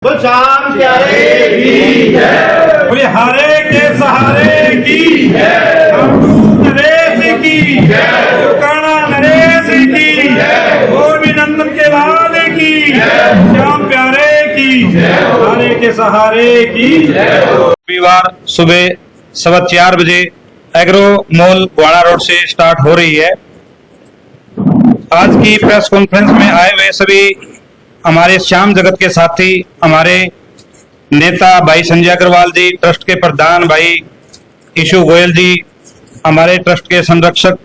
श्याम प्यारे की जय, बोले हारे के सहारे की जय, नरेश की जय, काना नरेश की जय, और भी नंदन के लाल की जय, श्याम प्यारे की जय, हारे के सहारे की जय। रविवार सुबह 4:15 बजे एग्रो मॉल गुआना रोड से स्टार्ट हो रही है। आज की प्रेस कॉन्फ्रेंस में आए हुए सभी हमारे श्याम जगत के साथी, हमारे नेता भाई संजय अग्रवाल जी, ट्रस्ट के प्रधान भाई ईशु गोयल जी, हमारे ट्रस्ट के संरक्षक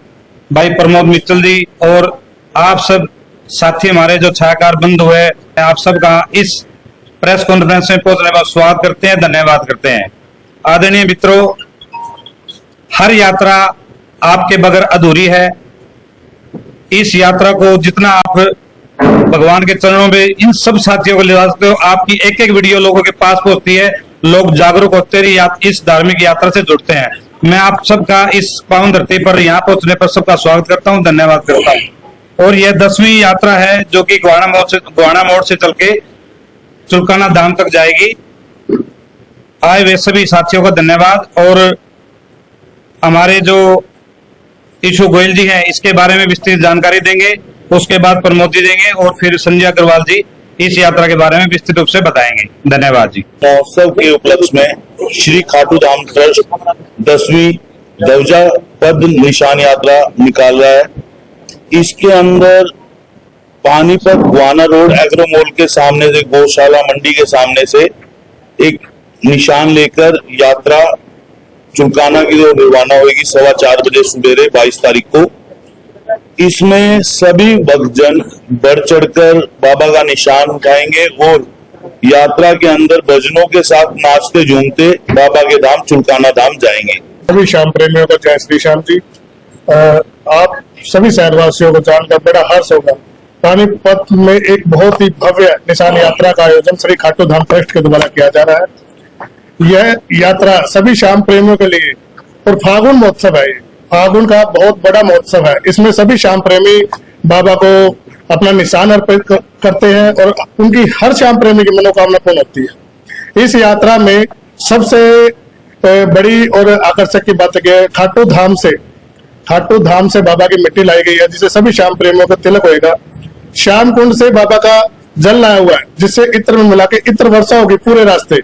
भाई प्रमोद मित्तल जी और आप सब साथी हमारे जो छायाकार बंधु है, आप सबका इस प्रेस कॉन्फ्रेंस में पहुंचने का स्वागत करते हैं, धन्यवाद करते हैं। आदरणीय मित्रों, हर यात्रा आपके बगैर अधूरी है। इस यात्रा को जितना आप भगवान के चरणों में इन सब साथियों को ले जा सकते हो, आपकी एक एक वीडियो लोगों के पास पहुंचती है, लोग जागरूक होते हैं, इस धार्मिक यात्रा से जुड़ते हैं। मैं आप सबका इस पावन धरती पर यहाँ पहुंचने पर सबका स्वागत करता हूँ, धन्यवाद करता हूँ। और यह 10वीं यात्रा है जो कि गुआना मोड़ से चल के चुलकाना धाम तक जाएगी। आए वे सभी साथियों का धन्यवाद। और हमारे जो ईशु गोयल जी हैं, इसके बारे में विस्तृत जानकारी देंगे, उसके बाद प्रमोद जी देंगे और फिर संजय अग्रवाल जी इस यात्रा के बारे में विस्तृत रूप से बताएंगे। धन्यवाद जी। महोत्सव के उपलक्ष्य में श्री खाटू धाम ट्रस्ट 10वीं ध्वजा पद निशान यात्रा निकाल रहा है। इसके अंदर Panipat Guana road agro mall के सामने से, गौशाला मंडी के सामने से एक निशान लेकर यात्रा चुलकाना की ओर रवाना होगी 4:15 बजे सुबेरे 22 तारीख को। इसमें सभी भक्तजन बढ़ चढ़कर बाबा का निशान उठाएंगे और यात्रा के अंदर भजनों के साथ नाचते झूमते बाबा के धाम चुलकाना धाम जाएंगे। सभी श्याम प्रेमियों को जय श्री श्याम जी। आप सभी शहरवासियों को जानकर बड़ा हर्ष होगा, पानीपत में एक बहुत ही भव्य निशान यात्रा का आयोजन श्री खाटू धाम ट्रस्ट के द्वारा किया जा रहा है। यह यात्रा सभी श्याम प्रेमियों के लिए, और फागुन महोत्सव है, फागुन का बहुत बड़ा महोत्सव है। इसमें सभी श्याम प्रेमी बाबा को अपना निशान अर्पित करते हैं और उनकी हर श्याम प्रेमी की मनोकामना पूर्ण होती है। इस यात्रा में सबसे बड़ी और आकर्षक की बात है, खाटू धाम से बाबा की मिट्टी लाई गई है, जिसे सभी श्याम प्रेमियों का तिलक होगा। श्याम कुंड से बाबा का जल लाया हुआ है, जिससे इत्र में मिला के इत्र वर्षा होगी पूरे रास्ते।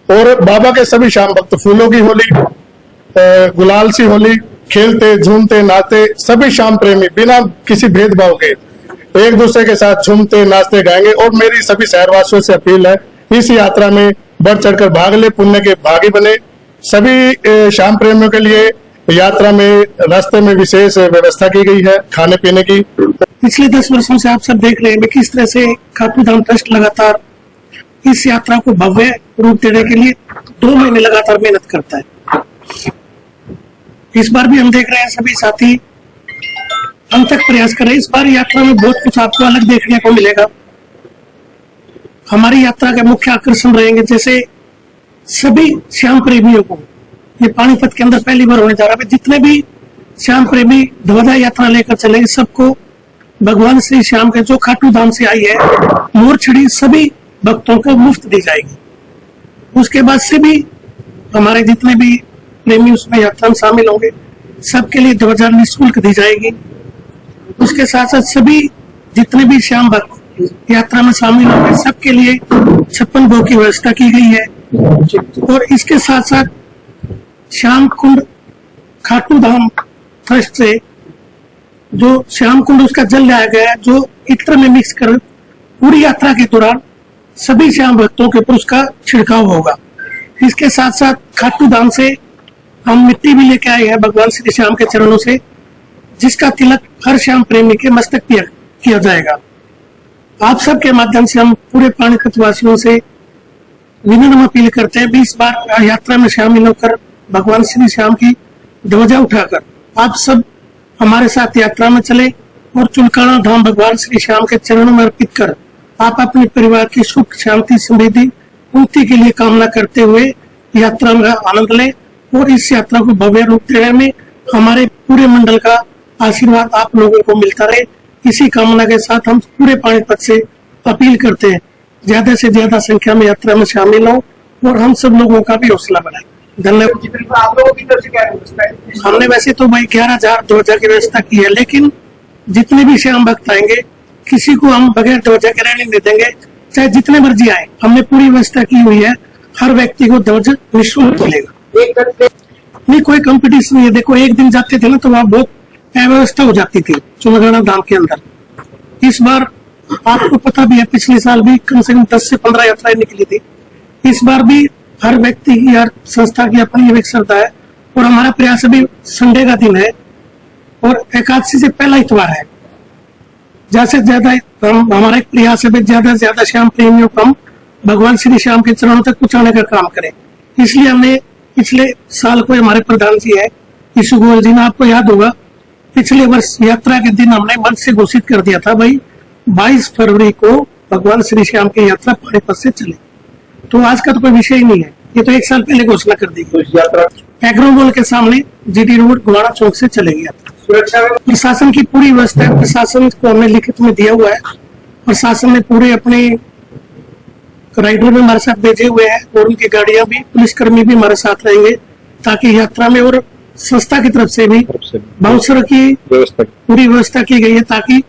और बाबा के सभी श्याम भक्त फूलों की होली, गुलाल सी होली खेलते झूमते नाचते सभी श्याम प्रेमी बिना किसी भेदभाव के एक दूसरे के साथ झूमते नाचते गाएंगे। और मेरी सभी शहरवासियों से अपील है, इस यात्रा में बढ़ चढ़कर भाग ले, पुण्य के भागी बने। सभी श्याम प्रेमियों के लिए यात्रा में रास्ते में विशेष व्यवस्था की गई है खाने पीने की। पिछले 10 वर्षों से आप सब देख रहे हैं किस तरह से खाटू धाम ट्रस्ट लगातार इस यात्रा को भव्य रूप देने के लिए 2 महीने लगातार मेहनत करता है। इस बार भी हम देख रहे हैं सभी साथी अंत तक प्रयास कर रहे हैं। इस बार यात्रा में बहुत कुछ आपको अलग देखने को मिलेगा। हमारी यात्रा के मुख्य आकर्षण रहेंगे, जैसे सभी श्याम प्रेमियों को, ये पानीपत के अंदर पहली बार होने जा रहा है, जितने भी श्याम प्रेमी ध्वजा यात्रा लेकर चलेंगे सबको भगवान श्री श्याम के जो खाटू धाम से आई है मोरछड़ी सभी भक्तों को मुफ्त दी जाएगी। उसके बाद से भी हमारे जितने भी प्रेमी उसमें यात्रा में शामिल होंगे सबके लिए ध्वजा निःशुल्क दी जाएगी। उसके साथ साथ सभी जितने भी श्याम भक्त यात्रा में शामिल होंगे सबके लिए 56 भोग की व्यवस्था की गई है। और इसके साथ साथ श्याम कुंड खाटू धाम ट्रस्ट से जो श्याम कुंड उसका जल लाया गया है, जो इत्र में मिक्स कर पूरी यात्रा के दौरान सभी श्याम भक्तों के ऊपर उसका छिड़काव होगा। इसके साथ साथ खाटू धाम से हम मिट्टी भी लेके आए हैं भगवान श्री श्याम के चरणों से, जिसका तिलक हर श्याम प्रेमी के मस्तक पर किया जाएगा। आप सबके माध्यम से हम पूरे पानीपत वासियों से विनम्र अपील करते हैं, इस बार यात्रा में शामिल होकर भगवान श्री श्याम की ध्वजा उठाकर आप सब हमारे साथ यात्रा में चले और चुलकाना धाम भगवान श्री श्याम के चरणों में अर्पित कर आप अपने परिवार की सुख शांति समृद्धि उन्नति के लिए कामना करते हुए यात्रा में आनंद लें। और इस यात्रा को भव्य रूप देने में हमारे पूरे मंडल का आशीर्वाद आप लोगों को मिलता रहे, इसी कामना के साथ हम पूरे पानीपत से अपील करते हैं ज्यादा से ज्यादा संख्या में यात्रा में शामिल हो और हम सब लोगों का भी हौसला बढ़ाए। धन्यवाद। बिल्कुल, आप लोगों की तरफ से क्या व्यवस्था है? हमने वैसे तो भाई 11,000 ध्वजा की व्यवस्था की है, लेकिन जितने भी श्याम भक्त आएंगे किसी को हम बगैर ध्वजा के रहने नहीं देंगे, चाहे जितने मर्जी आए। हमने पूरी व्यवस्था की हुई है, हर व्यक्ति को ध्वज निःशुल्क मिलेगा। एक करते नहीं, कोई कंपटीशन नहीं है। देखो, एक दिन जाते थे ना तो वहाँ बहुत अव्यवस्था हो जाती थी चुनागढ़ा धाम के अंदर। इस बार आपको पता भी है, पिछले साल भी कम से कम 10 से 15 यात्राएं निकली थी। इस बार भी हर व्यक्ति की, हर संस्था की अपनी एक श्रद्धा है और हमारा प्रयास अभी संडे का दिन है और एकादशी से पहला इतवार है। ज्यादा से ज्यादा हमारा एक प्रयास है, ज्यादा से ज्यादा श्याम प्रेमियों को हम भगवान श्री श्याम के चरणों तक पहुंचाने का काम करें। इसलिए हमने पिछले साल को, हमारे प्रधान जी है यशु गोयल जी ने, आपको याद होगा, पिछले वर्ष यात्रा के दिन हमने मंच से घोषित कर दिया था भाई 22 फरवरी को भगवान श्री श्याम की यात्रा पानीपत से चले। तो आज का तो कोई विषय ही नहीं है, ये तो एक साल पहले घोषणा कर दी गई। यात्रा एग्रोमोल के सामने जीटी रोड गुवाड़ा चौक से चलेगी यात्रा। सुरक्षा में प्रशासन की पूरी व्यवस्था है, प्रशासन को हमने लिखित में दिया हुआ है। प्रशासन ने पूरे अपने राइडर भी हमारे साथ भेजे हुए हैं और उनकी गाड़ियां भी, पुलिसकर्मी भी हमारे साथ रहेंगे, ताकि यात्रा में, और संस्था की तरफ से भी बाउंसर की पूरी व्यवस्था की गई है, ताकि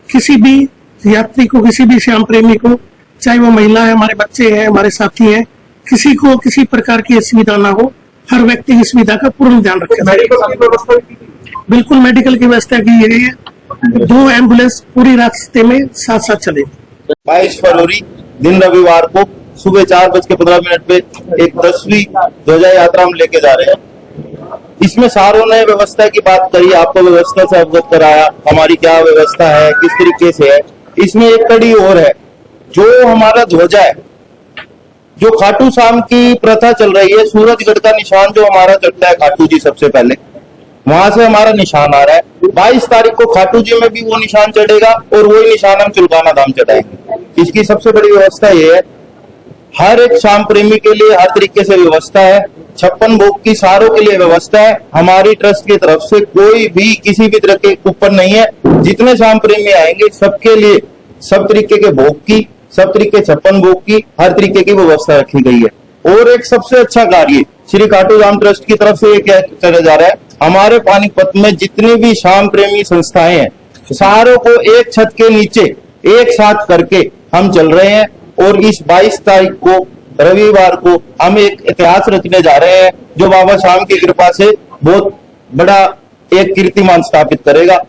किसी भी यात्री को, किसी भी श्याम प्रेमी को, चाहे वो महिला है, हमारे बच्चे हैं, हमारे साथी हैं, किसी को किसी प्रकार की असुविधा ना हो। हर व्यक्ति की सुविधा का पूर्ण ध्यान रखें। मेडिकल की व्यवस्था भी की गई है। बिल्कुल मेडिकल की व्यवस्था की गई है। 2 एम्बुलेंस पूरी रास्ते में साथ साथ चलेगी। 22 फरवरी दिन रविवार को सुबह 4:15 पे एक 10वीं ध्वजा यात्रा हम लेके जा रहे हैं। इसमें सारों ने व्यवस्था की बात करी, आपको व्यवस्था से अवगत कराया, हमारी क्या व्यवस्था है, किस तरीके से है। इसमें एक कड़ी और है, जो हमारा ध्वजा है, जो खाटू श्याम की प्रथा चल रही है, सूरजगढ़ का निशान जो हमारा चढ़ता है खाटू जी सबसे पहले, वहां से हमारा निशान आ रहा है। 22 तारीख को खाटू जी में भी वो निशान चढ़ेगा और वही निशान हम चुलकाना धाम चढ़ाएंगे। इसकी सबसे बड़ी व्यवस्था ये है, हर एक श्याम प्रेमी के लिए हर तरीके से व्यवस्था है। 56 भोग की सारों के लिए व्यवस्था है। हमारी ट्रस्ट की तरफ से कोई भी किसी भी तरह के कूपन नहीं है। जितने श्याम प्रेमी आएंगे सबके लिए सब तरीके के भोग की, सब तरीके 56 भोग की, हर तरीके की व्यवस्था रखी गई है। और एक सबसे अच्छा कार्य श्री खाटू धाम ट्रस्ट की तरफ से ये क्या चला जा रहा है, हमारे पानीपत में जितनी भी श्याम प्रेमी संस्थाएं हैं, सारों को एक छत के नीचे एक साथ करके हम चल रहे हैं। और इस 22 तारीख को रविवार को हम एक इतिहास रचने जा रहे हैं, जो बाबा श्याम की कृपा से बहुत बड़ा एक कीर्तिमान स्थापित करेगा।